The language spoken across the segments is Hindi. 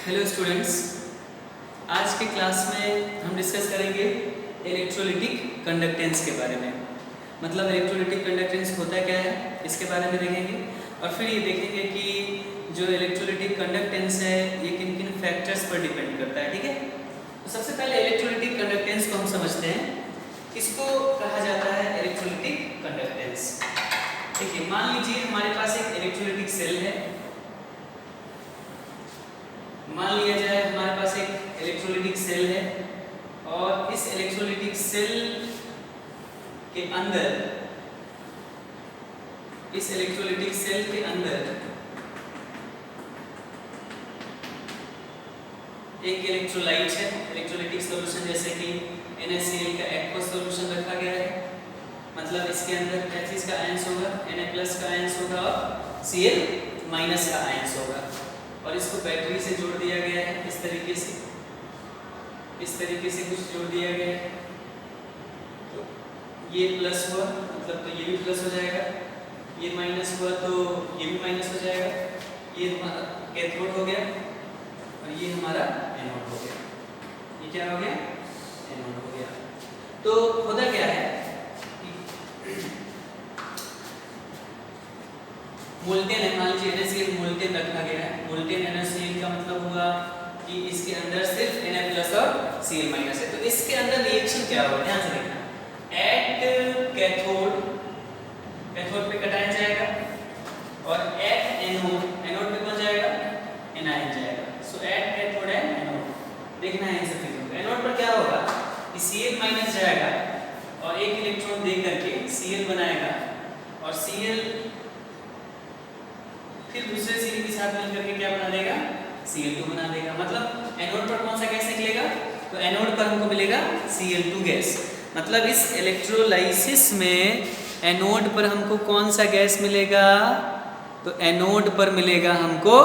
हेलो स्टूडेंट्स, आज के क्लास में हम डिस्कस करेंगे इलेक्ट्रोलिटिक कंडक्टेंस के बारे में। मतलब इलेक्ट्रोलिटिक कंडक्टेंस होता क्या है इसके बारे में देखेंगे और फिर ये देखेंगे कि जो इलेक्ट्रोलिटिक कंडक्टेंस है ये किन किन फैक्टर्स पर डिपेंड करता है। ठीक है, तो सबसे पहले इलेक्ट्रोलिटिक कंडक्टेंस को हम समझते हैं। इसको कहा जाता है इलेक्ट्रोलिटिक कंडक्टेंस। देखिए, मान लीजिए हमारे पास एक इलेक्ट्रोलिटिक सेल है। मान लिया जाए हमारे पास एक इलेक्ट्रोलिटिक सेल है और इस इलेक्ट्रोलिटिक सेल के अंदर एक इलेक्ट्रोलाइट है। इलेक्ट्रोलिटिक सॉल्यूशन जैसे कि NaCl का एक्वस सॉल्यूशन रखा गया है। मतलब इसके अंदर क्या चीज का आयंस होगा, Na+ का आयंस होगा और Cl- का आयंस होगा और इसको बैटरी से जोड़ दिया गया है। इस तरीके से कुछ जोड़ दिया गया है। तो ये प्लस हुआ मतलब तो ये भी प्लस हो जाएगा, ये माइनस हुआ तो ये भी माइनस हो जाएगा। ये हमारा कैथोड हो गया और ये हमारा एनोड हो गया। ये क्या हो गया? एनोड हो गया। तो होता क्या है, मोल्टेन है। मान लीजिए NaCl मोल्टेन रखा गया है। मोल्टेन NaCl का मतलब हुआ कि इसके अंदर सिर्फ Na+ और Cl- है। तो इसके अंदर रिएक्शन क्या होगा, ध्यान से देखना। एट कैथोड पे कटायन जाएगा और एट एनोड पे कौन जाएगा? एनायन जाएगा। सो एट कैथोड एंड एनोड देखना है इन सब चीजों को। एनोड पर क्या होगा कि Cl- जाएगा और एक इलेक्ट्रॉन दे करके Cl बनाएगा और Cl फिर दूसरे Cl के साथ मिलकर के क्या बना देगा? Cl2 बना देगा। मतलब एनोड पर कौन सा गैस निकलेगा? तो एनोड पर हमको मिलेगा Cl2 गैस। मतलब इस इलेक्ट्रोलाइसिस में एनोड पर हमको कौन सा गैस मिलेगा? तो एनोड पर मिलेगा हमको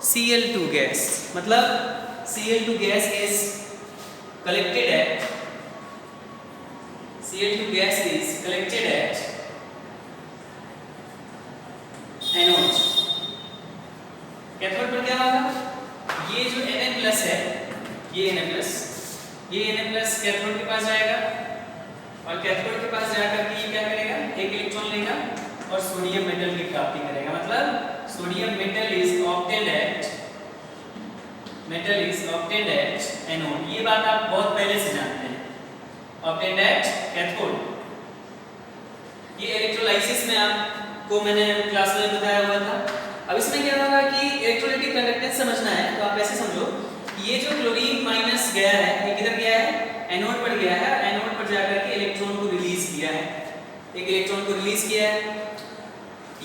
Cl2 गैस। मतलब Cl2 gas is collected at anode. Cathode पर क्या होगा? ये जो Na+ है, ये Na+ कैथोड के पास जाएगा और कैथोड के पास जाकर के ये क्या करेगा? एक इलेक्ट्रॉन लेगा और सोडियम मेटल की प्राप्ति करेगा। मतलब sodium metal is obtained at anode. ये बात आप बहुत पहले से जानते हैं, ऑब्टेन्ड एट कैथोड। ये इलेक्ट्रोलाइसिस में आपको मैंने क्लास में बताया हुआ था। अब इसमें क्या होगा कि इलेक्ट्रोलिटिक कंडक्टेंस समझना है तो आप ऐसे समझो कि ये जो क्लोरीन माइनस गया है ये किधर गया है? एनोड पर गया है। एनोड पर जाकर के इलेक्ट्रॉन को रिलीज किया है, एक इलेक्ट्रॉन को रिलीज किया है।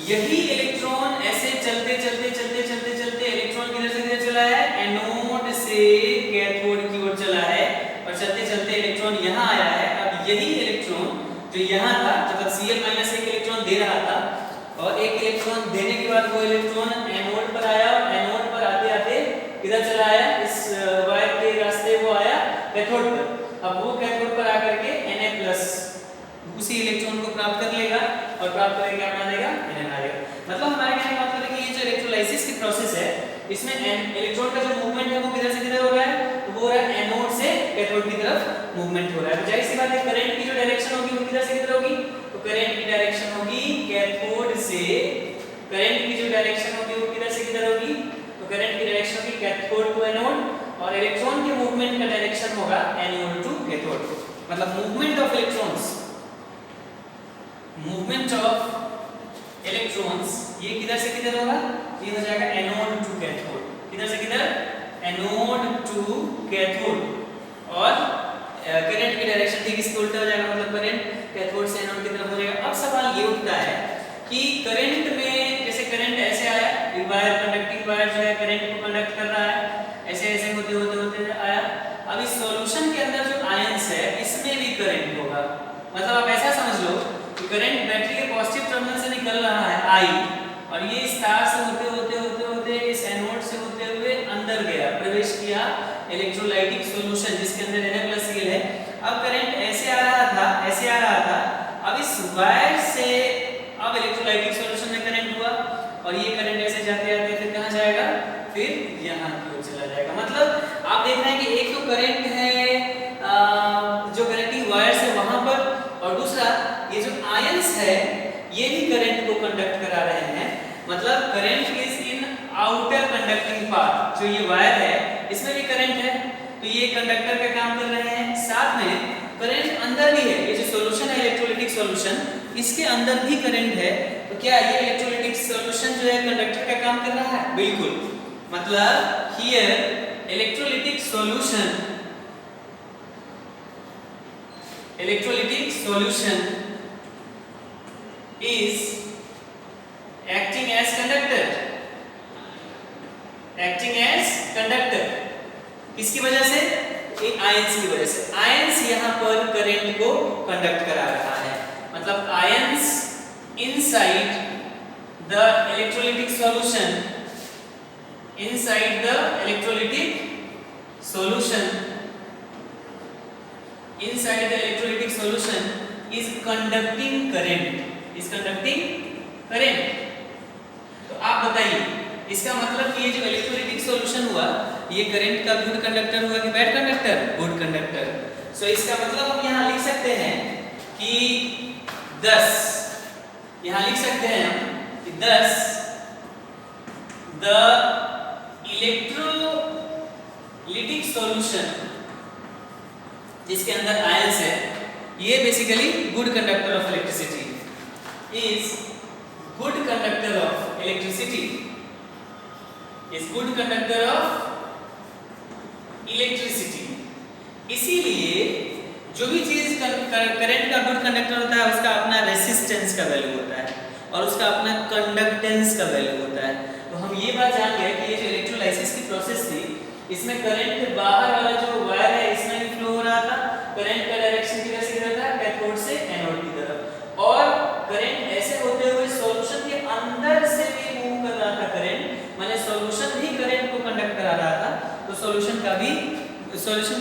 यही इलेक्ट्रॉन ऐसे चलते इलेक्ट्रॉन किधर से किधर चला है? एनोड से कैथोड की ओर चला है और चलते इलेक्ट्रॉन यहाँ आया है। अब यही इलेक्ट्रॉन जो यहाँ था, मतलब Cl- एक इलेक्ट्रॉन दे रहा था और एक इलेक्ट्रॉन देने के बाद वो इलेक्ट्रॉन एनोड पर आया और एनोड पर आते किधर चला आया? इस वायर के रास्ते वो आया कैथोड पर। अब वो कैथोड पर आकर के Na+ उसी इलेक्ट्रॉन को प्राप्त कर लेगा और प्राप्त करके क्या बना देगा? Na बना देगा। मतलब हमारे कहने का मतलब है कि ये जो इलेक्ट्रोलाइसिस की प्रोसेस है इसमें इलेक्ट्रॉन का जो मूवमेंट है वो किधर से किधर हो रहा है? तो वो हो रहा है एनोड से कैथोड की तरफ मूवमेंट हो रहा है। तो जाहिर सी बात है करंट की जो डायरेक्शन होगी वो किधर से किधर होगी? तो करंट की डायरेक्शन होगी कैथोड से, करंट की जो डायरेक्शन होगी वो किधर से किधर होगी? तो करंट की डायरेक्शन होगी कैथोड टू एनोड और इलेक्ट्रॉन के मूवमेंट का डायरेक्शन होगा एनोड टू कैथोड। मतलब मूवमेंट ऑफ इलेक्ट्रॉन्स ये किधर से किधर होगा? ये हो जाएगा एनोड टू कैथोड। किधर से किधर? Anode to cathode. और करंट की डायरेक्शन ठीक इसके उल्टा हो जाएगा। मतलब करंट कैथोड से एनोड की तरफ हो जाएगा। अब सवाल ये उठता है कि करंट में, जैसे करंट ऐसे आया, वायर कंडक्टिंग वायर जो है करंट को कंडक्ट कर रहा है, ऐसे होते आया। अब इस सॉल्यूशन के अंदर जो आयंस है इसमें भी करंट होगा। मतलब आप ऐसा समझ लो कि करंट बैटरी के पॉजिटिव टर्मिनल से निकल रहा है I और ये इस तार से होते इस एनोड से होते हुए अंदर गया, प्रवेश किया इलेक्ट्रोलाइटिक सॉल्यूशन जिसके अंदर Na+ Cl है। अब करंट ऐसे आ रहा था। अब इस वायर से अब इलेक्ट्रोलाइटिक सॉल्यूशन में करंट हुआ और ये करंट ऐसे जाते फिर कहाँ जाएगा? फिर यहाँ की ओर चला जाएगा। और दूसरा ये जो आयंस है ये भी करंट को कंडक्ट करा रहे हैं, मतलब current is in outer conducting path. जो ये वायर है इसमें भी करंट है, तो ये कंडक्टर का काम कर रहे हैं। साथ में करंट अंदर भी है, ये जो सॉल्यूशन है इलेक्ट्रोलाइटिक सॉल्यूशन, इसके अंदर भी करंट है। तो क्या ये इलेक्ट्रोलाइटिक सॉल्यूशन जो है कंडक्टर का काम कर रहा है? बिल्कुल, मतलब here electrolytic solution is acting as conductor। किसकी वजह से? आयंस की वजह से। आयंस यहाँ पर करंट को कंडक्ट करा रहा है, मतलब ions inside the electrolytic solution is conducting current। तो आप बताइए इसका मतलब कि ये जो इलेक्ट्रोलाइटिक सॉल्यूशन हुआ ये करंट का गुड कंडक्टर हुआ कि bad conductor? Good conductor. So इसका मतलब हम यहाँ लिख सकते हैं कि 10, यहाँ लिख सकते हैं कि 10 द इलेक्ट्रोलाइटिक सॉल्यूशन जिसके अंदर आयंस है ये basically good conductor of electricity is good conductor of electricity, इसीलिए जो भी चीज करंट का गुड कंडक्टर होता है उसका अपना रेसिस्टेंस का वैल्यू होता है और उसका अपना कंडक्टेंस का वैल्यू होता है। तो हम ये बात जान गए कि ये जो इलेक्ट्रोलाइसिस की प्रोसेस थी इसमें करंट बाहर वाला जो वायर है इसमें भी फ्लो हो रहा था। करंट का डायरेक्शन किधर से किधर था? कैथोड से एनोड की तरफ। और करंट ऐसे होते हुए सॉल्यूशन के अंदर से भी मूव कर रहा था करंट, माने सॉल्यूशन भी करंट को कंडक्ट करा रहा था। तो सॉल्यूशन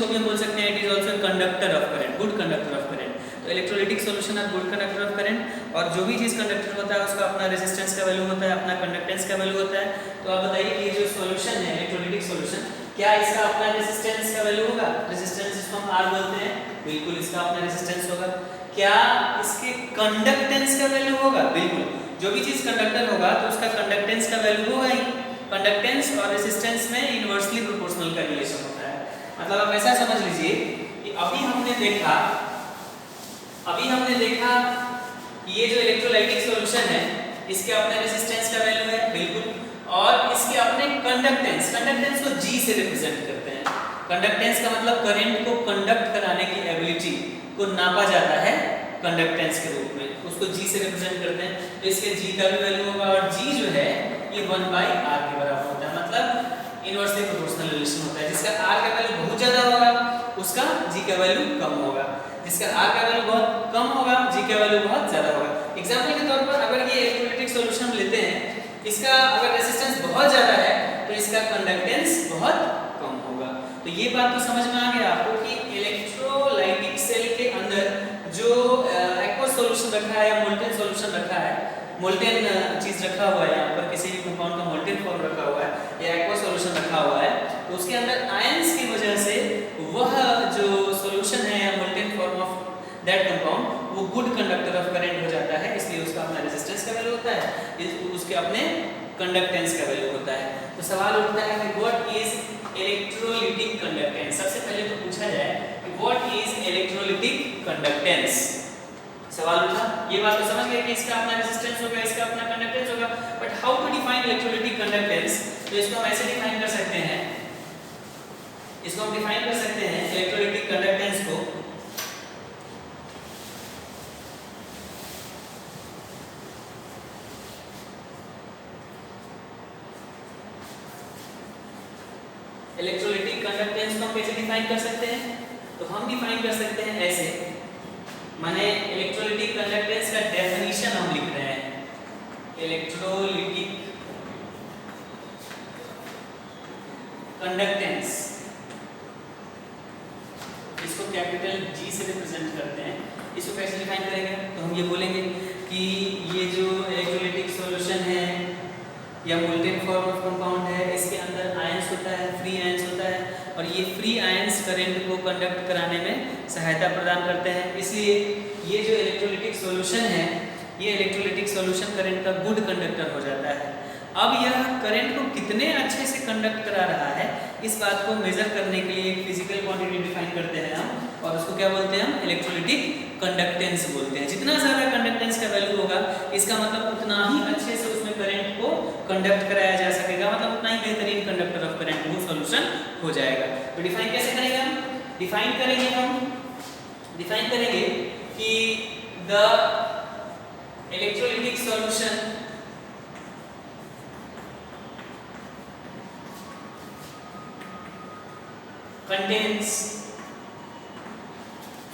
को भी हम बोल सकते हैं it is also conductor of current, good conductor of current. तो electrolytic solution are good conductor of current. और जो भी चीज कंडक्टर होता है उसका अपना रेजिस्टेंस का वैल्यू होता है, अपना कंडक्टेंस का वैल्यू होता है। तो आप बताइए कि ये जो सॉल्यूशन है इलेक्ट्रोलाइटिक सॉल्यूशन, क्या इसका अपना रेजिस्टेंस का वैल्यू होगा? रेजिस्टेंस जिसको हम R बोलते हैं, बिल्कुल इसका अपना रेजिस्टेंस होगा। क्या इसके कंडक्टेंस का वैल्यू होगा? बिल्कुल, जो भी चीज कंडक्टर होगा तो उसका कंडक्टेंस का वैल्यू होगा ही। कंडक्टेंस और रेजिस्टेंस में इनवर्सली प्रोपोर्शनल का रिलेशन होता है। मतलब आप ऐसा समझ लीजिए कि अभी हमने देखा कि ये जो इलेक्ट्रोलाइटिक सॉल्यूशन है इसके अपने रेजिस्टेंस का वैल्यू है, बिल्कुल, और इसके अपने कंडक्टेंस को G से रिप्रेजेंट करते हैं। कंडक्टेंस का मतलब करंट को कंडक्ट कराने की एबिलिटी को नापा जाता है कंडक्टेंस के रूप में, उसको G से रिप्रेजेंट करते हैं। तो इसके G का भी वैल्यू होगा और G जो है ये 1/R के बराबर होता है, मतलब इनवर्सली प्रोपोर्शनल रिलेशन होता है। जिसका R का वैल्यू बहुत ज्यादा होगा उसका G का वैल्यू कम होगा, जिसका R का वैल्यू बहुत कम होगा G का वैल्यू बहुत ज्यादा होगा। एग्जांपल के तौर पर अगर ये इलेक्ट्रोलाइटिक सॉल्यूशन लेते हैं, इसका अगर रेजिस्टेंस बहुत ज्यादा है तो इसका कंडक्टेंस बहुत कम होगा। तो ये बात तो समझ में आ गया आपको कि इलेक्ट्रोलाइटिक सेल के अंदर जो एक्वस सॉल्यूशन रखा है या मोल्टेन सॉल्यूशन रखा है, मोल्टेन चीज रखा हुआ है, यहाँ पर किसी भी कंपाउंड का मोल्टेन फॉर्म रखा हुआ है या एक्वस सॉल्यूशन रखा हुआ है, तो उसके अंदर आयंस की वजह से वह जो सॉल्यूशन है या molten form of that compound वो गुड कंडक्टर ऑफ करंट हो जाता है, इसलिए उसका अपना रेजिस्टेंस का वैल्यू होता है, उसके अपने कंडक्टेंस का वैल्यू होता है। तो सवाल उठता है कि व्हाट इज इलेक्ट्रोलाइटिक कंडक्टेंस। सबसे पहले तो पूछा जाए कि व्हाट इज इलेक्ट्रोलाइटिक कंडक्टेंस। सवाल उठा, ये बात तो समझ गए कि इसका अपना रेजिस्टेंस होगा, इसका अपना कंडक्टेंस होगा, but how to define electrolytic conductance. तो इसको हम ऐसे डिफाइन कर सकते हैं, इलेक्ट्रोलाइटिक कंडक्टेंस को हम कैसे डिफाइन कर सकते हैं? तो हम डिफाइन कर सकते हैं ऐसे, माने इलेक्ट्रोलाइटिक कंडक्टेंस का डेफिनेशन हम लिख रहे हैं, इलेक्ट्रोलाइटिक कंडक्टेंस, इसको कैपिटल G से रिप्रेजेंट करते हैं। इसको कैसे डिफाइन करेंगे? तो हम ये बोलेंगे कि ये जो इलेक्ट्रोलाइटिक सॉल्यूशन है या मोल्टेन फॉर्म ऑफ कंपाउंड है, इसके अंदर आयंस होता है, फ्री आयंस होता है, और ये फ्री आयंस करंट को कंडक्ट कराने में सहायता प्रदान करते हैं। इसलिए ये जो इलेक्ट्रोलिटिक सॉल्यूशन है, ये इलेक्ट्रोलिटिक सॉल्यूशन करंट का गुड कंडक्टर हो जाता है। अब यह करंट को कितने अच्छे से कंडक्ट करा रहा है, इस बात को मेजर करने के लिए एक फिजिकल क्वांटिटी डिफाइन करते हैं हम, और उसको क्या बोलते हैं हम? इलेक्ट्रोलिटिक कंडक्टेंस बोलते हैं। जितना ज़्यादा कंडक्टेंस का वैल्यू होगा, इसका मतलब उतना ही अच्छे से उसमें करंट को कंडक्ट कराया जा सकेगा, मतलब उतना ही बेहतरीन कंडक्टर ऑफ करंट वो सॉल्यूशन हो जाएगा। तो डिफाइन कैसे करेंगे हम? डिफाइन करेंगे कि the electrolytic solution contains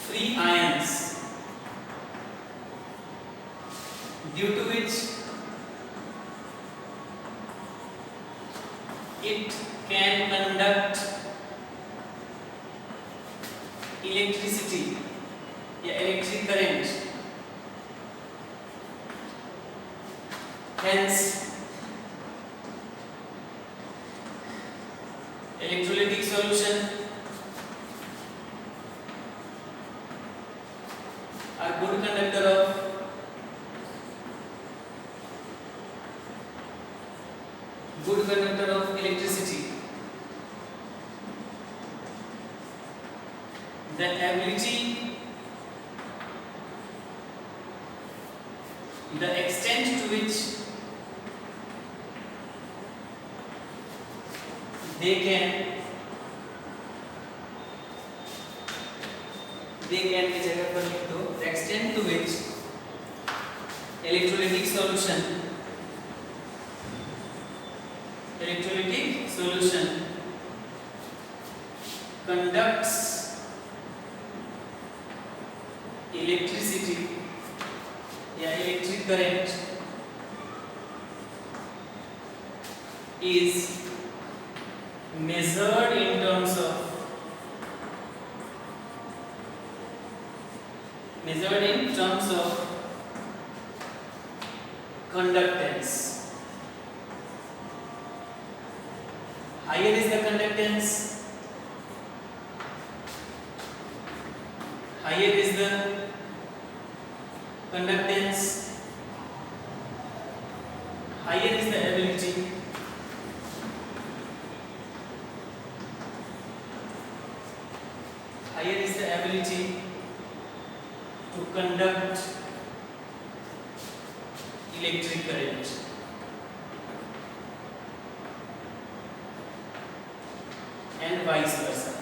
free ions, due to which it can conduct electricity या electric current. Hence electrolytic solution are good conductor of electricity. The extent to which they can की जगह पर लिख दो, the extent to which electrolytic solution conducts electricity या electric current is measured in terms of conductance. Higher is the conductance, higher is the ability, higher is the ability to conduct electric current. And vice versa.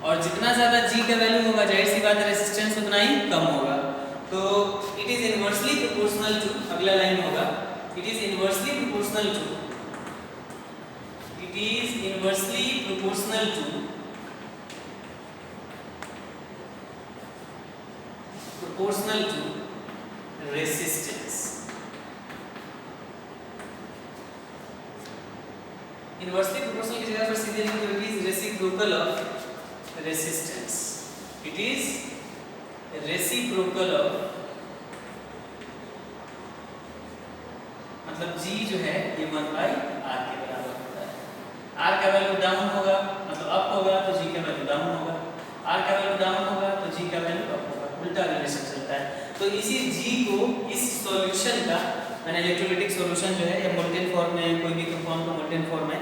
और जितना ज्यादा G का वैल्यू होगा, जाहिर सी बात है रेजिस्टेंस उतना ही कम होगा। तो it is inversely proportional to, अगला लाइन होगा, it is inversely proportional to resistance. Inversely proportional की जगह पर सीधे लिख दो, it is reciprocal of resistance. It is reciprocal of, मतलब G जो है ये 1/r के बराबर होता है। R का वैल्यू डाउन होगा, मतलब अप होगा तो G का वैल्यू डाउन होगा, R का वैल्यू डाउन होगा तो G का वैल्यू अप होगा, उल्टा रिलेशन चलता है। तो इसी G को इस सॉल्यूशन का, मैंने इलेक्ट्रोलिटिक सॉल्यूशन जो है या मोल्टेन फॉर्म में, कोई भी कंपाउंड का मोल्टेन फॉर्म है,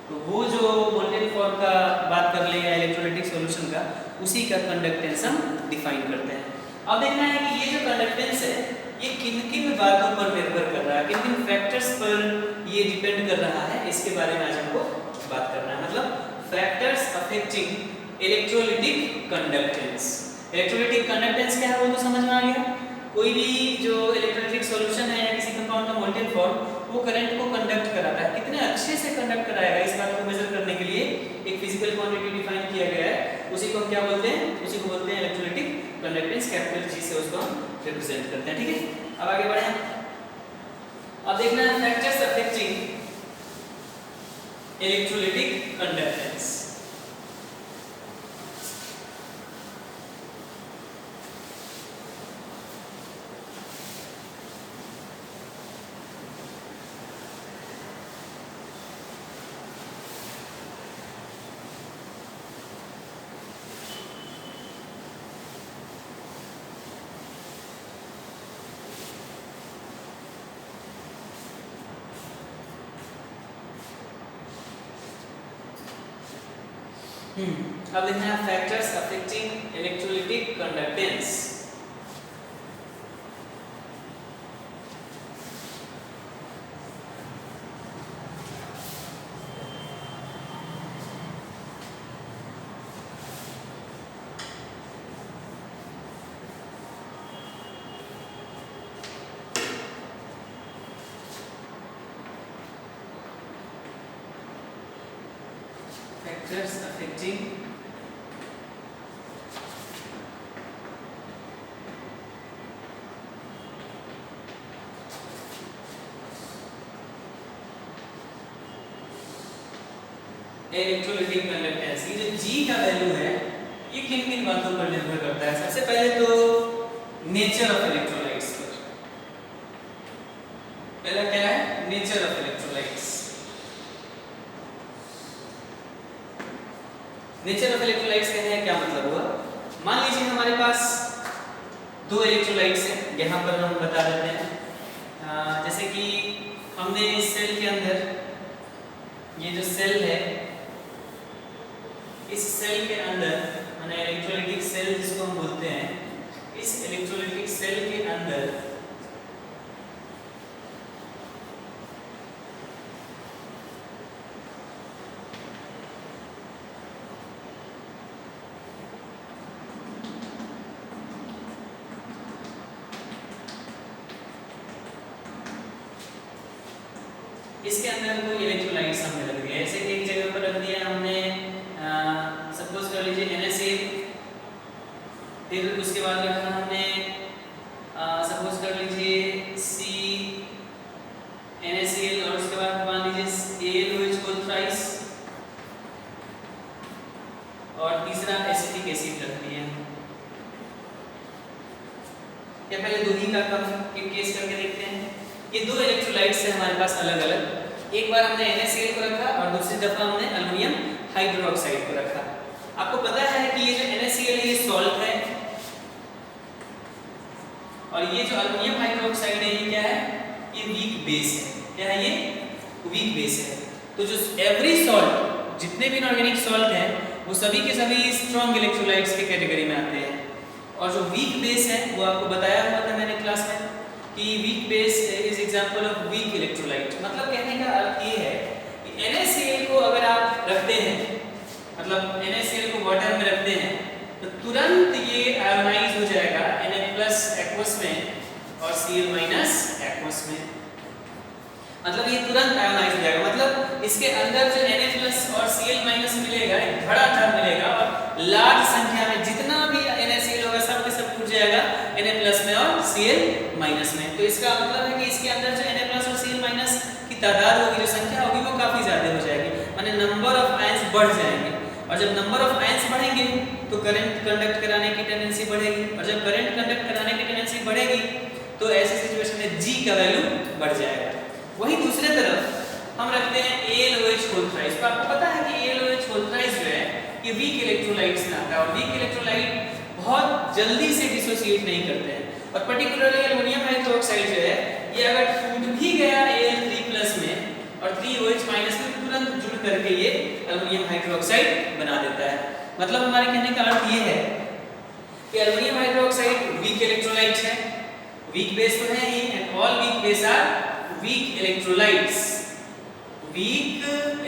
तो वो जो मोल्टेन फॉर्म का बात कर लेंगे इलेक्ट्रोलिटिक सॉल्यूशन का, उसी का कंडक्टेंस हम डिफाइन करते हैं। अब देखना है कि ये जो कंडक्टेंस है ये किन-किन बातों पर निर्भर कर रहा है, किन-किन फैक्टर्स पर ये डिपेंड कर रहा है, इसके बारे में आज हमको बात करना है। मतलब factors affecting electrolytic conductance. Electrolytic conductance क्या है वो तो समझ में आ गया। कोई भी जो इलेक्ट्रोलिटिक सॉल्यूशन है या किसी कंपाउंड का मोल्टेन फॉर्म, वो करंट को कंडक्ट कराता है। कितने अच्छे से कंडक्ट कराएगा, इस बात को मेजर करने के लिए एक फिजिकल क्वांटिटी डिफाइन किया गया है, उसी को हम क्या बोलते हैं? उसी को बोलते हैं इलेक्ट्रोलिटिक कंडक्टेंस। कैपिटल G से उसको हम रिप्रेजेंट करते हैं। ठीक है, अब आगे बढ़े। अब देखना है फैक्टर्स अफेक्टिंग इलेक्ट्रोलिटिक कंडक्टेंस। अब देखना है factors affecting electrolytic conductance. Factors affecting electrolytic conductance. ये जो G का वैल्यू है ये किन किन बातों पर निर्भर करता है? सबसे पहले तो नेचर ऑफ इलेक्ट्रोलाइट्स पर। पहला क्या है? Nature of electrolytes. Nature of electrolytes कहते हैं क्या मतलब हुआ? मान लीजिए हमारे पास दो इलेक्ट्रोलाइट्स हैं, यहाँ पर हम बता देते हैं। जैसे कि हमने इस सेल के अंदर, ये जो सेल है, इस सेल के अंदर माने इलेक्ट्रोलाइटिक सेल जिसको हम बोलते हैं, इस इलेक्ट्रोलाइटिक सेल के अंदर इसके अंदर कोई इलेक्ट्रोलाइट्स हमने रख दिया। ऐसे एक जगह पर रख दिया हमने, सपोज कर लीजिए NaCl, फिर उसके बाद रखा हमने सपोज कर लीजिए CNaCl, और उसके बाद मान लीजिए AlOH को थ्राइस, और तीसरा एसिटिक एसिड रख दिया। या पहले दो ही का कम केस करके देखते हैं। ये दो इलेक्ट्रोलाइट्स हैं हमारे पास अलग अलग। एक बार हमने NaCl को रखा और दूसरी दफा हमने अल्युमिनियम हाइड्रोक्साइड को रखा। आपको पता है कि ये जो NaCl है ये सॉल्ट है, और ये जो अल्युमिनियम हाइड्रोक्साइड है ये क्या है? ये वीक बेस है। क्या है ये? वीक बेस है। तो जो एवरी सॉल्ट, जितने भी इनऑर्गेनिक सॉल्ट हैं वो सभी के सभी स्ट्रॉन्ग इलेक्ट्रोलाइट्स के कैटेगरी में आते हैं। और जो वीक बेस है वो आपको बताया हुआ था मैंने क्लास में कि weak base is example of weak electrolyte. मतलब कहने का अर्थ ये है कि NaCl को अगर आप रखते हैं, मतलब NaCl को वाटर में रखते हैं, तो तुरंत ये आयोनाइज हो जाएगा Na+ एक्वस में और Cl- एक्वस में। मतलब ये तुरंत आयोनाइज हो जाएगा। मतलब इसके अंदर जो Na+ और Cl- मिलेगा, एक धड़ाधड़ मिलेगा, और लार्ज संख्या में जितना भी NaCl होगा सब के सब टूट जाएगा Na+ में और Cl- में। तो इसका मतलब है कि इसके अंदर जो Na+ और Cl- की तादाद होगी, जो संख्या होगी वो काफी ज्यादा हो जाएगी, माने नंबर ऑफ आयंस बढ़ जाएंगे। और जब नंबर ऑफ आयंस बढ़ेंगे तो करंट कंडक्ट कराने की टेंडेंसी बढ़ेगी, और जब करंट कंडक्ट कराने की टेंडेंसी बढ़ेगी तो ऐसी सिचुएशन में G का वैल्यू बढ़ जाएगा। वहीं दूसरे तरफ हम रखते हैं AlOH होल थ्राइस। तो आपको पता है कि AlOH होल थ्राइस जो है ये वीक इलेक्ट्रोलाइट्स में आता है, और वीक इलेक्ट्रोलाइट बहुत जल्दी से डिसोसिएट नहीं करते हैं। और पर्टिकुलरली अल्युमिनियम हाइड्रोक्साइड जो है ये अगर टूट भी गया Al3+ में और 3OH- में, तुरंत जुड़ करके ये अल्युमिनियम हाइड्रोक्साइड बना देता है। मतलब हमारे कहने का अर्थ ये है कि अल्युमिनियम हाइड्रोक्साइड वीक इलेक्ट्रोलाइट है, वीक बेस तो है ही, and all weak base are weak electrolytes. Weak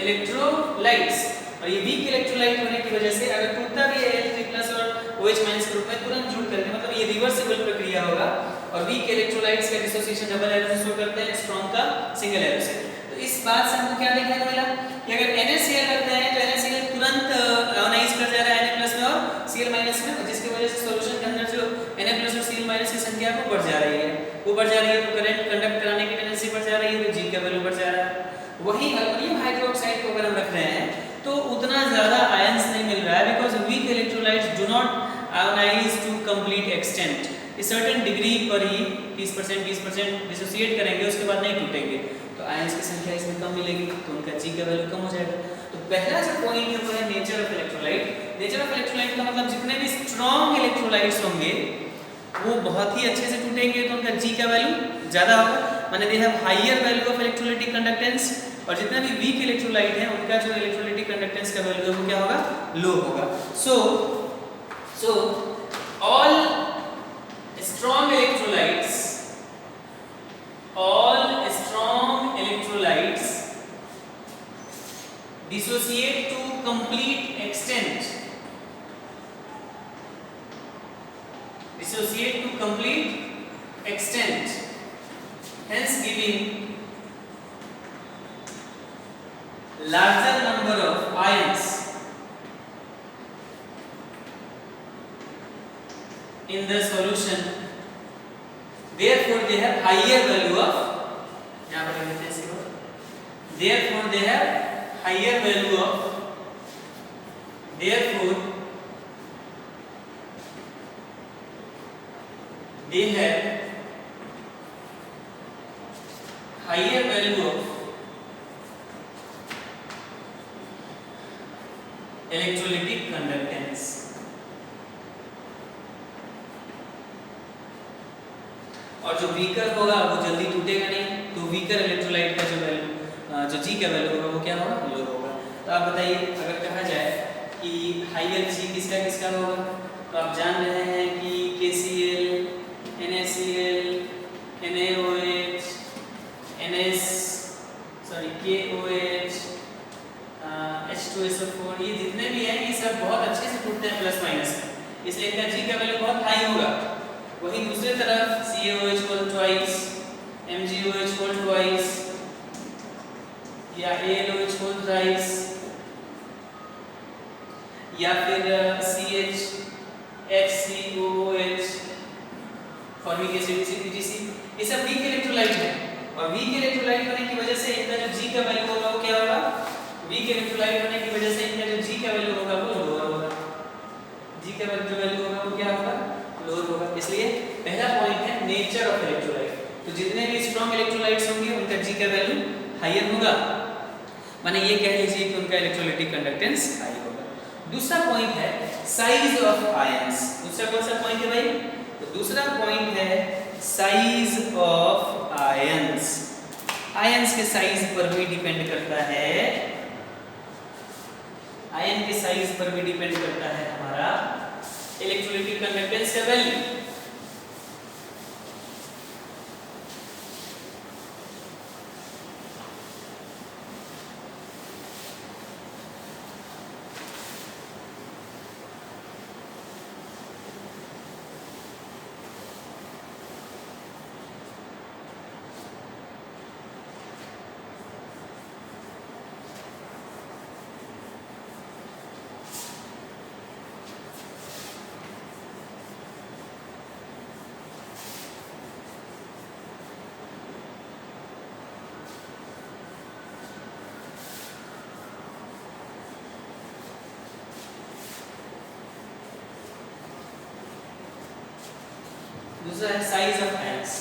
electrolytes, और ये वीक इलेक्ट्रोलाइट होने की वजह से अगर टूटता भी है Al3+ और OH- के रूप में, तुरंत जुड़ करके, मतलब ये रिवर्सिबल प्रक्रिया होगा। और वीक इलेक्ट्रोलाइट्स का डिसोसिएशन डबल एरो से शो करते हैं, स्ट्रॉन्ग का सिंगल एरो से। तो इस बात से हमको क्या देखने को मिला कि अगर NaCl रखते हैं तो NaCl तुरंत आयोनाइज कर जा रहा है Na+ में और Cl- में, और जिसकी वजह से सॉल्यूशन के अंदर जो Na+ और Cl- की संख्या वो बढ़ जा रही है। वो बढ़ जा रही है तो करंट कंडक्ट कराने की टेंडेंसी बढ़ जा रही है, तो G का वैल्यू बढ़ जा रहा है। वहीं अल्युमिनियम हाइड्रोक्साइड को अगर हम रख रहे हैं तो उतना ज्यादा आयंस नहीं मिल रहा है, because weak electrolytes do not ionize to complete extent. इस सर्टेन डिग्री पर ही 30% 20% डिसोसिएट करेंगे, उसके बाद नहीं टूटेंगे, तो आयंस की संख्या इसमें कम मिलेगी, तो उनका G का वैल्यू कम हो जाएगा। तो पहला जो पॉइंट है वो है nature of electrolyte. Nature of electrolyte का मतलब जितने भी स्ट्रॉन्ग इलेक्ट्रोलाइट्स होंगे वो बहुत ही अच्छे से टूटेंगे, तो उनका G का वैल्यू ज्यादा होगा, माने they have higher value of electrolytic conductance और जितना भी वीक इलेक्ट्रोलाइट है उनका जो इलेक्ट्रोलाइटिक कंडक्टेंस का वैल्यू है वो क्या होगा, लो होगा। So all strong electrolytes dissociate to complete extent, hence giving larger number of ions in the solution, therefore they have higher value of, यहाँ पर लिखते हैं इसको, therefore they have higher value of, therefore they have higher value of electrolytic conductance। और जो वीकर होगा वो जल्दी टूटेगा नहीं, तो वीकर इलेक्ट्रोलाइट का जो वैल्यू, जो जी का वैल्यू होगा वो क्या होगा, लो होगा। तो आप बताइए अगर कहा जाए कि हाइयर जी किसका होगा, तो आप जान रहे हैं कि KCl, NaCl, NaOH, KOH, H2SO4, ये जितने भी हैं ये सब बहुत अच्छे से टूटते हैं प्लस माइनस में, इसलिए इनका जी का वैल्यू बहुत हाई होगा। वहीं दूसरी तरफ CaOH को ट्वाइस, MgOH को ट्वाइस या AlOH को थ्राइस या फिर HCOOH, फॉर्मिक एसिड, etc, ये सब वीक इलेक्ट्रोलाइट है। और वीक इलेक्ट्रोलाइट होने की वजह से इनका जो जी का वैल्यू होगा वो क्या होगा, वीक इलेक्ट्रोलाइट होने की वजह से इनका जो जी का वैल्यू होगा वो लोअर होगा, जी का जो वैल्यू होगा वो क्या होगा, लोअर होगा। इसलिए पहला पॉइंट है नेचर ऑफ इलेक्ट्रोलाइट, तो जितने भी स्ट्रॉन्ग इलेक्ट्रोलाइट्स होंगे उनका जी का वैल्यू हायर होगा, माने ये कह लीजिए कि उनका इलेक्ट्रोलाइटिक कंडक्टेंस हाई होगा। दूसरा पॉइंट है साइज ऑफ आयंस। दूसरा कौन सा पॉइंट है भाई, तो दूसरा पॉइंट है साइज ऑफ आयंस। आयंस के साइज पर भी डिपेंड करता है, आयन के साइज पर भी डिपेंड करता है हमारा इलेक्ट्रोलाइटिक कंडक्टेंस का वैल्यू। दूसरा है साइज ऑफ आयंस।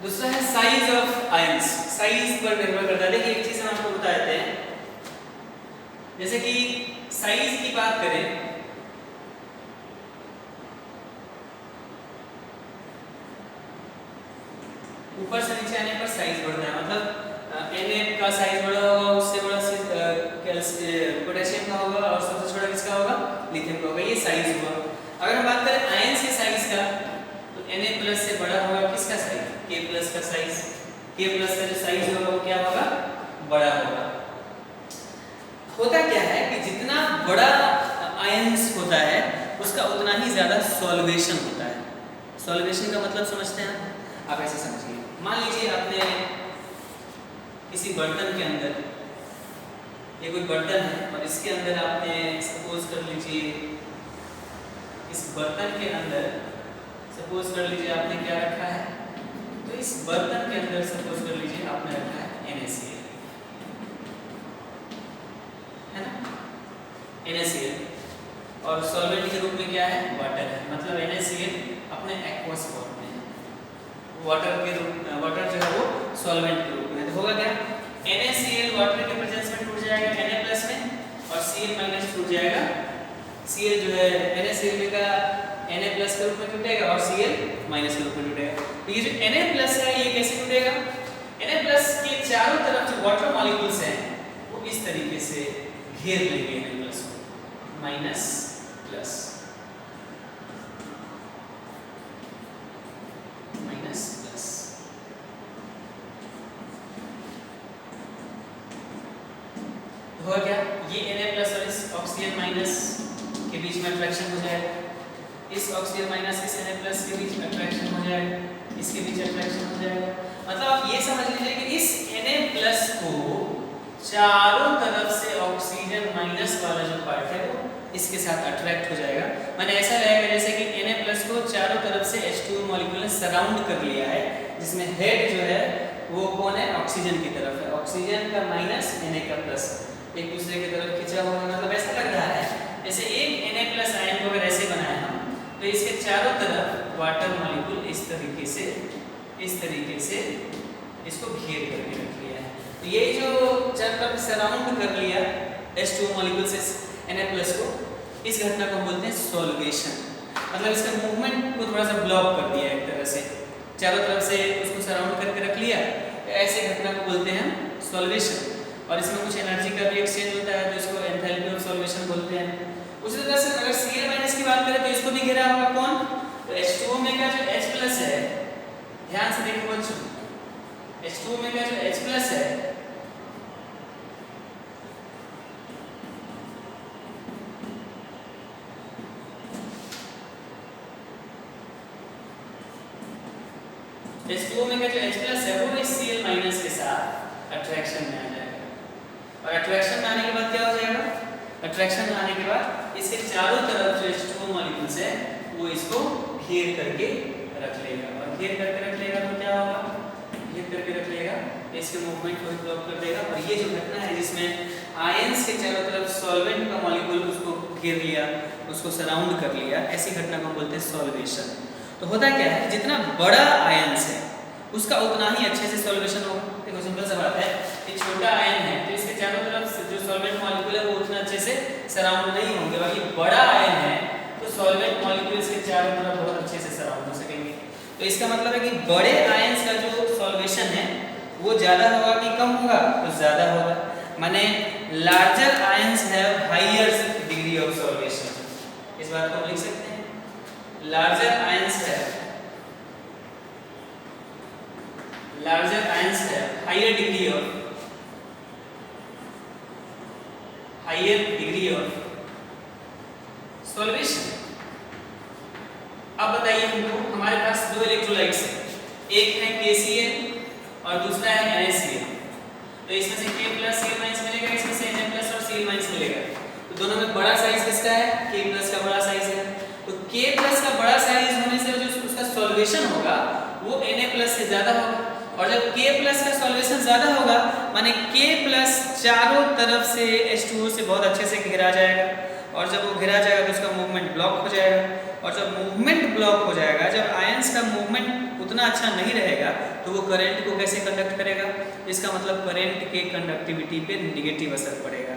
दूसरा है साइज ऑफ आयंस। साइज पर निर्भर करता है। देखिए एक चीज हम आपको बता देते हैं, जैसे कि साइज की बात करें, ऊपर से नीचे आने पर साइज बढ़ता है, मतलब Na का साइज बड़ा होगा, उससे बड़ा पोटेशियम का होगा और सबसे छोटा किसका होगा, लिथियम का होगा। ये साइज हुआ। अगर हम बात करें आयंस के साइज का, तो Na+ से बड़ा होगा किसका साइज, K+ का साइज। K+ का जो साइज होगा वो क्या होगा, बड़ा होगा। होता क्या है कि जितना बड़ा आयंस होता है उसका उतना ही ज्यादा सॉल्वेशन होता है। सॉल्वेशन का मतलब समझते हैं आप ऐसे समझिए, मान लीजिए आपने किसी बर्तन के अंदर, ये कोई बर्तन है और इसके अंदर आपने सपोज कर लीजिए, इस बर्तन के अंदर सपोज कर लीजिए आपने क्या रखा है, तो इस बर्तन के अंदर सपोज कर लीजिए आपने रखा है NaCl, है ना, NaCl, और सॉल्वेंट के रूप में क्या है, वाटर है। मतलब NaCl अपने एक्वस फॉर्म में, वाटर जो है वो सॉल्वेंट के रूप में। तो होगा क्या, NaCl वाटर के प्रेजेंस में टूट जाएगा Na+ में, और Cl माइनस छूट जाएगा। Cl जो है NaCl का Na प्लस के रूप में टूटेगा और Cl माइनस के रूप में टूटेगा। तो ये जो Na प्लस है ये कैसे टूटेगा? Na प्लस के चारों तरफ जो वाटर मॉलिक्यूल्स हैं वो इस तरीके से घेर लेंगे Na प्लस को, माइनस प्लस माइनस प्लस। हुआ क्या? ये Na प्लस और इस ऑक्सीजन माइनस के बीच में अट्रैक्शन हो जाएगा, इस ऑक्सीजन माइनस इस Na प्लस के बीच अट्रैक्शन हो जाएगा, इसके बीच अट्रैक्शन हो जाएगा। मतलब आप ये समझ लीजिए कि इस Na प्लस को चारों तरफ से ऑक्सीजन माइनस वाला जो पार्ट है वो इसके साथ अट्रैक्ट हो जाएगा। मैंने ऐसा लगेगा जैसे कि Na प्लस को चारों तरफ से H2O मॉलिक्यूल ने सराउंड कर लिया है, जिसमें हेड जो है वो कौन है? ऑक्सीजन की तरफ है। ऑक्सीजन का माइनस Na का प्लस एक दूसरे की तरफ खिंचा हुआ है। मतलब ऐसा लग रहा है जैसे एक Na प्लस आयन को अगर ऐसे बनाया हम तो इसके चारों तरफ वाटर मॉलिक्यूल इस तरीके से इसको घेर करके रख लिया है। तो ये जो चारों तरफ सराउंड कर लिया H2O मॉलिक्यूल से Na प्लस को, इस घटना को हम बोलते हैं सॉल्वेशन। मतलब इसका मूवमेंट को थोड़ा सा ब्लॉक कर दिया एक तरह से, चारों तरफ से उसको सराउंड करके रख लिया, तो ऐसे घटना को बोलते हैं हम सॉल्वेशन। और इसमें कुछ एनर्जी का भी एक्सचेंज होता है तो इसको एंथैल्पी ऑफ सॉल्वेशन बोलते हैं। उसी तरह से अगर Cl माइनस की बात करें तो इसको भी घेरा होगा कौन? तो H2O में का जो H प्लस है, ध्यान से देखो बच्चों, H2O में का जो H प्लस है H2O में का जो H प्लस है वो इस Cl माइनस के साथ अट्रैक्शन में आ जाएगा। और अट्रैक्शन में आने के बाद क्या हो जाएगा? अट्रैक्शन में आने के बाद इसके चारों तरफ जो H2O मॉलिक्यूल्स है वो इसको घेर करके रख लेगा। और घेर करके रख लेगा तो क्या होगा? घेर करके रख लेगा तो इसके मूवमेंट को ब्लॉक कर देगा। और ये जो घटना है जिसमें आयंस के चारों तरफ सॉल्वेंट का मॉलिक्यूल उसको घेर लिया, उसको सराउंड कर लिया, ऐसी घटना को हम बोलते हैं सॉल्वेशन। तो होता क्या है, जितना बड़ा आयंस है उसका उतना ही अच्छे से सॉल्वेशन होगा। देखो सिंपल सा बात है, ये छोटा आयन है तो इसके चारों तरफ जो सॉल्वेंट मॉलिक्यूल है वो उतना अच्छे से सराउंड नहीं होंगे। बाकी बड़ा आयन है तो सॉल्वेंट मॉलिक्यूल इसके चारों तरफ बहुत अच्छे से सराउंड हो सकेंगे। तो इसका मतलब है कि बड़े आयंस का जो सॉल्वेशन है वो ज्यादा होगा कि कम होगा? तो ज्यादा होगा। माने larger ions have higher degree of solvation. इस बात को हम लिख सकते हैं, larger ions have higher degree of solution। अब बताइए हमको, हमारे पास दो इलेक्ट्रोलाइट्स हैं, एक है KCl और दूसरा है NaCl। तो इसमें से K प्लस Cl माइनस मिलेगा, इसमें से Na प्लस और Cl माइनस मिलेगा। तो दोनों में बड़ा साइज किसका है? K प्लस का बड़ा साइज है। तो K प्लस का बड़ा साइज होने से जो उसका सॉल्वेशन होगा वो Na प्लस से ज्यादा होगा। और जब K प्लस का सॉल्वेशन ज्यादा होगा माने K प्लस चारों तरफ से H2O से बहुत अच्छे से घिरा जाएगा। और जब वो घिरा जाएगा तो उसका मूवमेंट ब्लॉक हो जाएगा। और जब मूवमेंट ब्लॉक हो जाएगा, जब आयंस का मूवमेंट उतना अच्छा नहीं रहेगा तो वो करंट को कैसे कंडक्ट करेगा? इसका मतलब करंट के कंडक्टिविटी पे नेगेटिव असर पड़ेगा।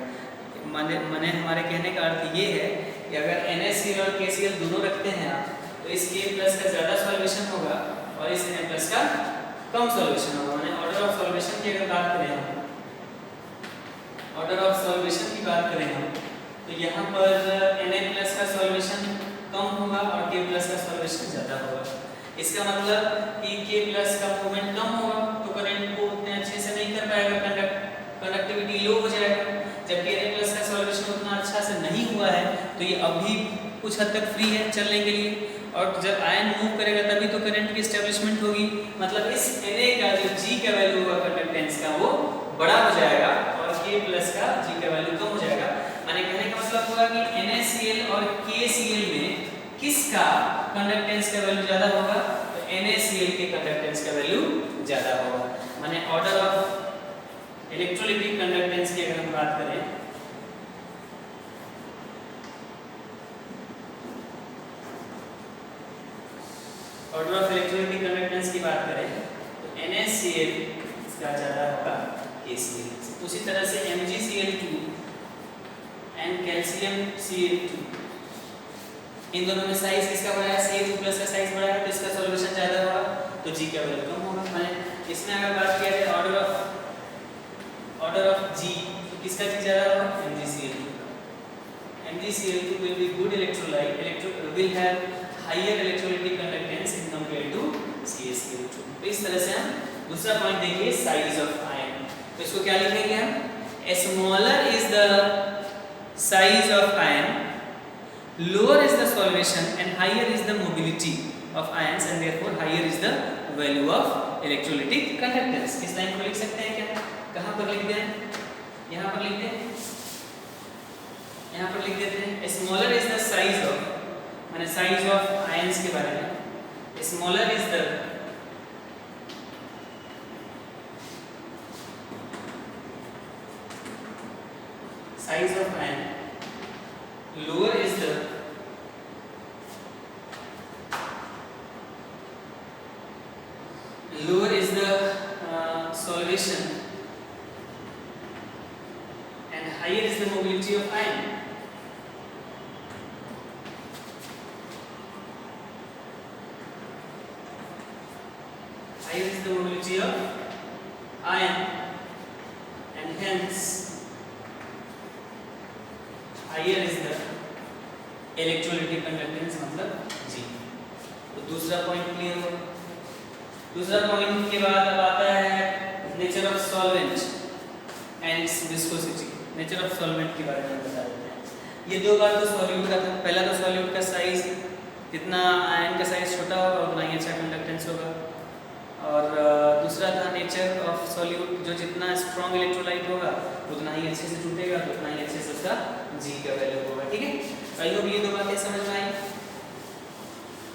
माने हमारे कहने का अर्थ ये है कि अगर NaCl और KCl दोनों रखते हैं आप तो इस K प्लस का ज़्यादा सॉल्वेशन होगा और इस Na प्लस का कम सॉल्वेशन होगा। माने ऑर्डर ऑफ सॉल्वेशन की अगर बात करें हम, ऑर्डर ऑफ सॉल्वेशन की बात करें हम तो यहाँ पर Na प्लस का सॉल्वेशन कम होगा और K प्लस का सॉल्वेशन ज़्यादा होगा। इसका मतलब कि K प्लस का मूवमेंट कम होगा तो करंट को उतने अच्छे से नहीं कर पाएगा, कंडक्टिविटी लो हो जाएगा। जबकि Na प्लस का सॉल्वेशन उतना अच्छा से नहीं हुआ है तो ये अभी कुछ हद तक फ्री है चलने के लिए। और जब आयन मूव करेगा तभी तो करंट की एस्टेब्लिशमेंट होगी। मतलब इस Na का जो G का वैल्यू होगा कंडक्टेंस का वो बड़ा हो जाएगा और K प्लस का G का वैल्यू कम हो जाएगा। माने कहने का मतलब होगा कि NaCl और KCl में किसका कंडक्टेंस का वैल्यू ज्यादा होगा? तो NaCl के कंडक्टेंस का वैल्यू ज्यादा होगा। माने ऑर्डर ऑफ इलेक्ट्रोलिटिक कंडक्टेंस की अगर हम बात करें ऑर्डर ऑफ इलेक्ट्रोलिटिक कंडक्टेंस की बात करें तो NaCl इसका ज्यादा होगा KCl। उसी तरह से MgCl2 एंड कैल्शियम Cl2। इन दोनों में साइज किसका बड़ा है? Cl2+ का साइज बड़ा है तो इसका सॉल्यूशन ज्यादा होगा तो G का वैल्यू कम होगा। मैंने इसमें अगर बात किया जाए ऑर्डर ऑफ G तो किसका G ज्यादा होगा? MgCl2 का। MgCl2 will be good electrolyte, will have higher electrolytic conductance in compared to CaCl2। तो इस तरह से हम दूसरा पॉइंट देखिए साइज ऑफ आयन। तो इसको क्या लिखेंगे हम? Smaller is the size of ion, lower is the solvation and higher is the mobility of ions and therefore higher is the value of electrolytic conductance। इस लाइन को लिख सकते हैं क्या? कहाँ पर लिख दें? यहाँ पर लिख दें, यहाँ पर लिख देते हैं smaller is the size of, माने size of ions के बारे में, smaller is the size of ion, lower is the solvation and higher is the mobility of ion। Higher is the mobility of ion and hence higher is the electrolytic conductance मतलब G। तो दूसरा पॉइंट क्लियर हो। दूसरा पॉइंट के बाद अब आता है nature of solvent and it's viscosity. Nature of solvent के बारे में बता देते हैं। ये दो बार तो सॉल्यूट का था। पहला तो सॉल्यूट का साइज, जितना आयन का साइज छोटा होगा उतना ही अच्छा कंडक्टेंस होगा, और दूसरा था नेचर ऑफ सॉल्यूट, जो जितना स्ट्रॉन्ग इलेक्ट्रोलाइट होगा उतना ही अच्छे से टूटेगा तो उतना ही अच्छे से उसका G का वैल्यू होगा। ठीक है, आई होप ये दो बातें समझ में आई।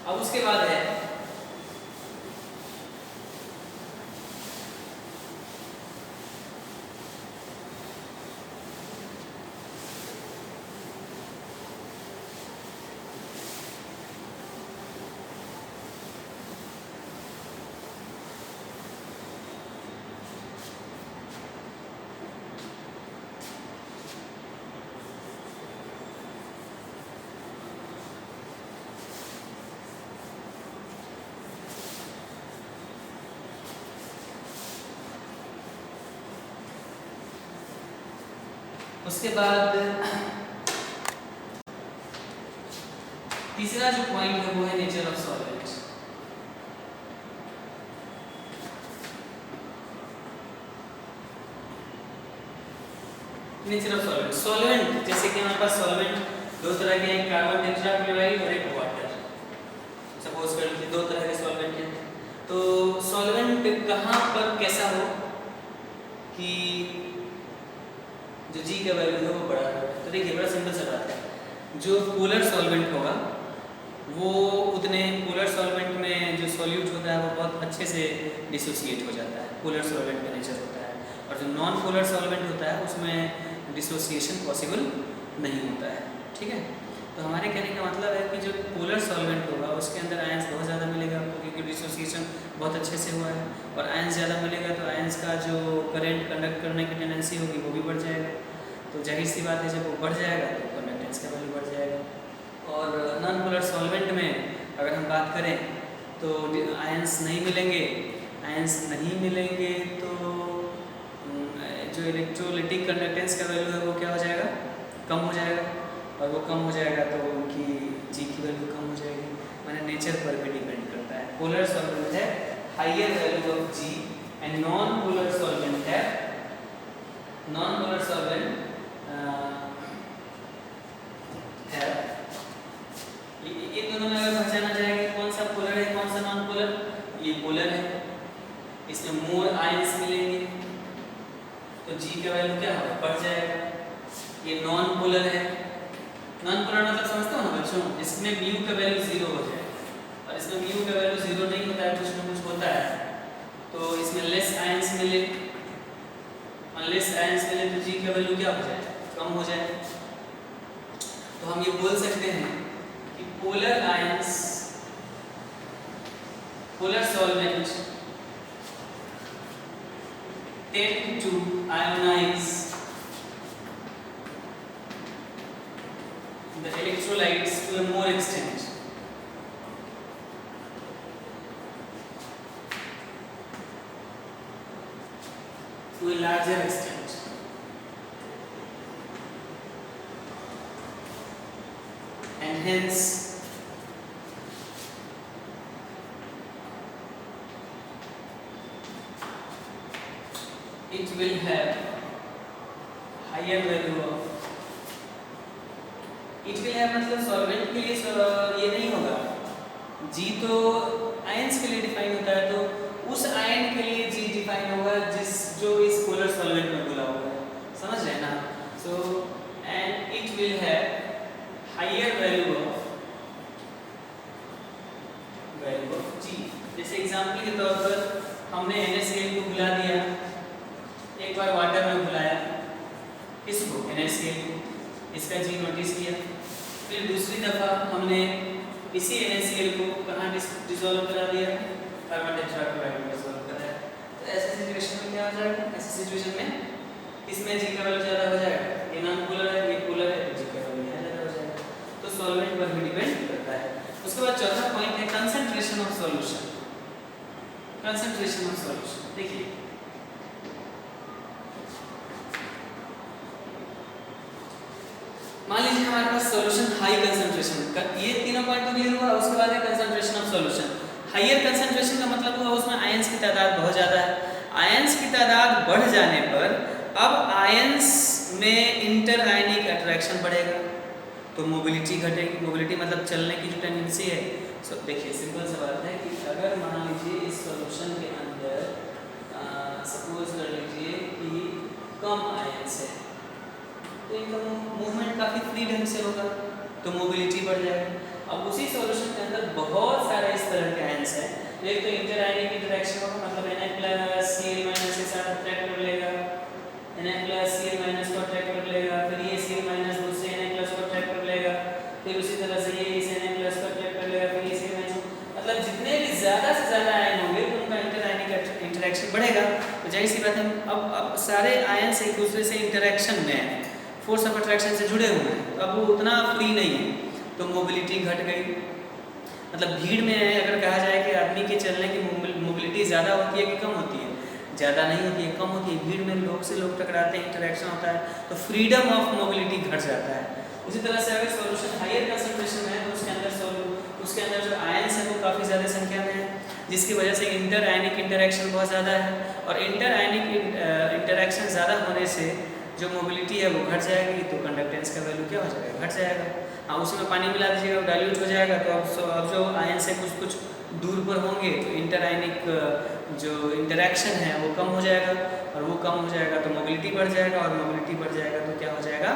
अब उसके बाद है उसके बाद तीसरा जो पॉइंट है वो है nature of solvent. Nature of solvent, solvent जैसे कि हमारे पास सॉल्वेंट दो तरह के हैं, कार्बन टेट्राक्लोराइड और एक वाटर। सपोज कर लीजिए दो तरह के सॉल्वेंट हैं, तो सॉल्वेंट कहाँ पर कैसा हो कि जो G का वैल्यू है वो बड़ा है। तो देखिए बड़ा सिंपल सा बात है, जो पोलर सॉल्वेंट होगा वो उतने, पोलर सॉल्वेंट में जो सॉल्यूट होता है वो बहुत अच्छे से डिसोसिएट हो जाता है, पोलर सॉल्वेंट का नेचर होता है, और जो नॉन पोलर सॉल्वेंट होता है उसमें डिसोसिएशन पॉसिबल नहीं होता है। ठीक है, तो हमारे कहने का मतलब है कि जो पोलर सॉल्वेंट होगा उसके अंदर आयंस बहुत ज़्यादा मिलेगा आपको, क्योंकि डिसोसिएशन बहुत अच्छे से हुआ है, और आयंस ज़्यादा मिलेगा तो आयंस का जो करंट कंडक्ट करने की टेंडेंसी होगी वो भी बढ़ जाएगा। तो जाहिर सी बात है जब वो बढ़ जाएगा तो कंडक्टेंस का वैल्यू बढ़ जाएगा। और नॉन पोलर सॉल्वेंट में अगर हम बात करें तो आयंस नहीं मिलेंगे, आयंस नहीं मिलेंगे तो जो इलेक्ट्रोलिटिक कंडक्टेंस का वैल्यू है वो क्या हो जाएगा? कम हो जाएगा, और वो कम हो जाएगा तो उनकी G की वैल्यू कम हो जाएगी। माने नेचर पर भी डिपेंड करता है। पोलर सॉल्वेंट है higher value of G and non polar solvent है, नॉन पोलर सॉल्वेंट है, इन दोनों में अगर पहचाना जाएगा कौन सा पोलर है कौन सा नॉन पोलर, ये पोलर है, इसमें मोर आयंस मिलेंगे तो G का वैल्यू क्या होगा? बढ़ जाएगा। ये नॉन पोलर है, नॉन पोलर मतलब समझते हो ना बच्चों, इसमें म्यू का वैल्यू 0 हो जाए, और इसमें म्यू का वैल्यू 0 नहीं होता है, कुछ ना कुछ होता है, तो इसमें लेस आयंस मिले, लेस आयंस मिले तो G का वैल्यू क्या हो जाए? कम हो जाए। तो हम ये बोल सकते हैं कि polar ions, polar solvent tend to ionize to a larger extent. And hence it will have higher value of, it will have मतलब सॉल्वेंट के लिए ये नहीं होगा, G तो आयंस के लिए डिफाइन होता है, तो उस आयन के लिए G डिफाइन होगा जो इस पोलर सॉल्वेंट में घुला हुआ है, समझ रहे हैं ना। So and it will have higher value of G। जैसे एग्जांपल के तौर पर हमने NaCl को घुला दिया, एक बार वाटर में घुलाया इसको NaCl को, इसका G नोटिस किया, फिर दूसरी दफा हमने इसी NaCl को कहाँ डिसॉल्व करा दिया, कार्बन टेट्राक्लोराइड में डिसॉल्व कराया। तो ऐसे सिचुएशन में क्या हो जाएगा, ऐसे सिचुएशन में इसमें G का वैल्यू ज़्यादा हो जाएगा, ये नॉन पोलर है ये पोलर है, तो G का वैल्यू यहाँ ज़्यादा हो जाएगा। तो सॉल्वेंट पर भी डिपेंड करता है। उसके बाद चौथा पॉइंट है concentration of solution. Concentration of solution देखिए, मान लीजिए हमारे पास सॉल्यूशन हाई कंसंट्रेशन का, ये तीनों पॉइंट तो क्लियर हुआ। उसके बाद है concentration of solution. Higher concentration का मतलब हुआ उसमें आयंस की तादाद बहुत ज़्यादा है। आयंस की तादाद बढ़ जाने पर अब आयंस में इंटर आयनिक अट्रैक्शन बढ़ेगा, तो मोबिलिटी घटेगी। मोबिलिटी मतलब चलने की जो टेंडेंसी है। सो देखिए सिंपल सा बात है कि अगर मान लीजिए इस सॉल्यूशन के अंदर सपोज कर लीजिए कि कम आयंस है, तो इनका मूवमेंट काफ़ी फ्री ढंग से होगा, तो मोबिलिटी बढ़ जाएगी। अब उसी सॉल्यूशन के अंदर बहुत सारे इस तरह के आयंस हैं, एक तो इंटर आयनिक इंटरेक्शन होगा, मतलब Na+Cl- के साथ अट्रैक्ट कर लेगा, Na+Cl- को अट्रैक्ट कर लेगा, फिर ये Cl- दूसरे Na+ को अट्रैक्ट कर लेगा, फिर उसी तरह से ये इस Na+ को अट्रैक्ट कर लेगा, फिर ये Cl-, मतलब जितने भी ज़्यादा से ज़्यादा आयन होंगे तो उनका इंटर आयनिक इंटरेक्शन बढ़ेगा। तो जाहिर सी बात है अब सारे आयंस एक दूसरे से इंटरेक्शन में है, फोर्स ऑफ अट्रैक्शन से जुड़े हुए हैं, अब वो उतना फ्री नहीं है, तो मोबिलिटी घट गई। मतलब भीड़ में अगर कहा जाए कि आदमी के चलने की मोबिलिटी ज़्यादा होती है कि कम होती है, ज़्यादा नहीं होती है, कम होती है। भीड़ में लोग से लोग टकराते हैं, इंटरेक्शन होता है, तो फ्रीडम ऑफ मोबिलिटी घट जाता है। उसी तरह से अगर सॉल्यूशन हायर कंसंट्रेशन है तो उसके अंदर जो आयंस है वो काफ़ी ज़्यादा संख्या में है, जिसकी वजह से इंटर आयनिक इंटरेक्शन बहुत ज़्यादा है, और इंटर आयनिक इंटरेक्शन ज़्यादा होने से जो मोबिलिटी है वो घट जाएगी, तो कंडक्टेंस का वैल्यू क्या हो जाएगा, घट जाएगा। हाँ, उसी में पानी मिला दीजिएगा, डाइल्यूट हो जाएगा, तो अब जो आयन से कुछ दूर पर होंगे तो इंटर आयनिक जो इंटरेक्शन है वो कम हो जाएगा, और वो कम हो जाएगा तो मोबिलिटी बढ़ जाएगा, और मोबिलिटी बढ़ जाएगा तो क्या हो जाएगा,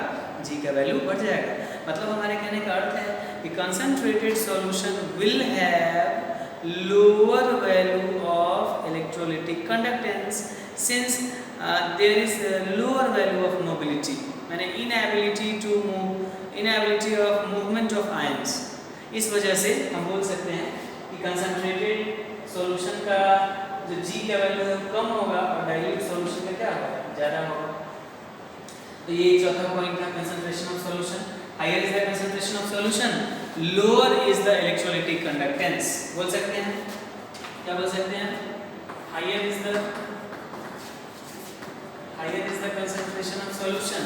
G का वैल्यू बढ़ जाएगा। मतलब हमारे कहने का अर्थ है कि concentrated solution will have lower value of electrolytic conductance since there is a lower value of mobility, माने inability of movement of ions। इस वजह से हम बोल सकते हैं कि कंसंट्रेटेड सॉल्यूशन का जो G का वैल्यू है कम होगा, और डाइल्यूट सॉल्यूशन का क्या होगा, ज़्यादा होगा। तो ये चौथा पॉइंट था concentration of solution. Higher is the concentration of solution, lower is the electrolytic conductance. बोल सकते हैं, क्या बोल सकते हैं, higher is the concentration of solution,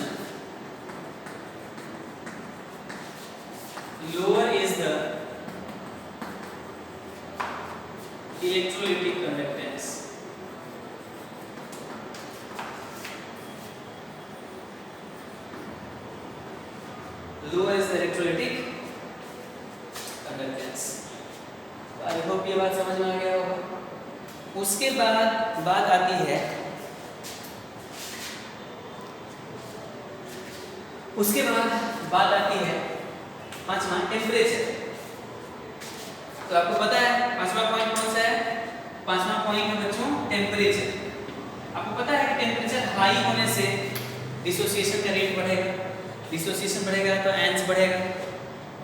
lower is the electrolytic conductance। Lower is the electrolytic conductance। I hope ये बात समझ में आ गया होगा। उसके बाद बात आती है, उसके बाद बात आती है पांचवा, टेम्परेचर। तो आपको पता है पांचवा पॉइंट कौन सा है, पांचवा पॉइंट है बच्चों टेम्परेचर। आपको पता है कि टेम्परेचर हाई होने से डिसोसिएशन का रेट बढ़ेगा, डिसोसिएशन बढ़ेगा तो आयंस बढ़ेगा,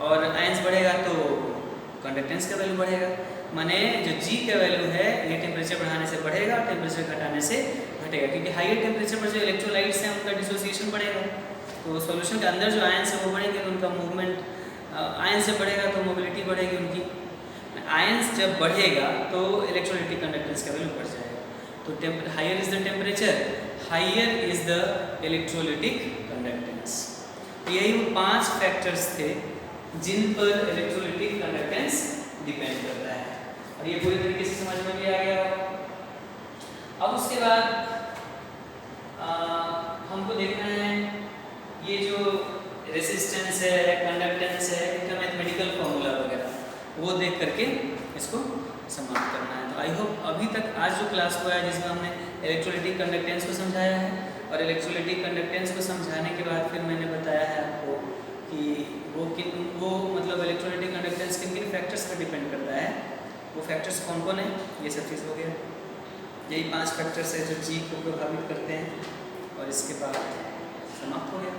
और आयंस बढ़ेगा तो कंडक्टेंस का वैल्यू बढ़ेगा। माने जो G का वैल्यू है ये टेम्परेचर बढ़ाने से बढ़ेगा, टेम्परेचर घटाने से घटेगा, क्योंकि हायर टेम्परेचर पर जो इलेक्ट्रोलाइट्स हैं उनका डिसोसिएशन बढ़ेगा, तो सॉल्यूशन के अंदर जो आयंस है वो बढ़ेंगे तो उनका मूवमेंट, आयंस से बढ़ेगा तो मोबिलिटी बढ़ेगी उनकी। आयंस जब बढ़ेगा तो इलेक्ट्रोलाइटिक कंडक्टेंस का वैल्यू बढ़ जाएगा। तो higher is the temperature, higher is the electrolytic conductance. यही वो 5 फैक्टर्स थे जिन पर इलेक्ट्रोलिटिक कंडक्टेंस डिपेंड करता है, और ये पूरी तरीके से समझ में भी आ गया होगा। अब उसके बाद हमको देखना है ये जो रेसिस्टेंस है, कंडक्टेंस है, इनका मैथमेटिकल फॉर्मूला वगैरह वो देख करके इसको समाप्त करना है। तो आई होप अभी तक आज जो क्लास हुआ है जिसमें हमने इलेक्ट्रोलिटिक कंडक्टेंस को समझाया है, और इलेक्ट्रोलिटिक कंडक्टेंस को समझाने के बाद फिर मैंने बताया है आपको कि वो मतलब इलेक्ट्रोलिटिक कंडक्टेंस किन किन फैक्टर्स पर डिपेंड करता है, वो फैक्टर्स कौन कौन है, ये सब चीज़ हो गया। यही 5 फैक्टर्स है जो जी को प्रभावित करते हैं, और इसके बाद समाप्त हो गया।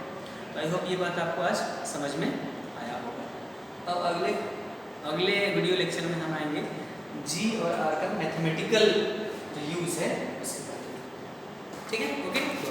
तो आई होप ये बात आपको आज समझ में आया होगा। अब अगले वीडियो लेक्चर में हम आएंगे जी और आर का मैथमेटिकल जो यूज़ है उसके बारे में। ठीक है, ओके, तो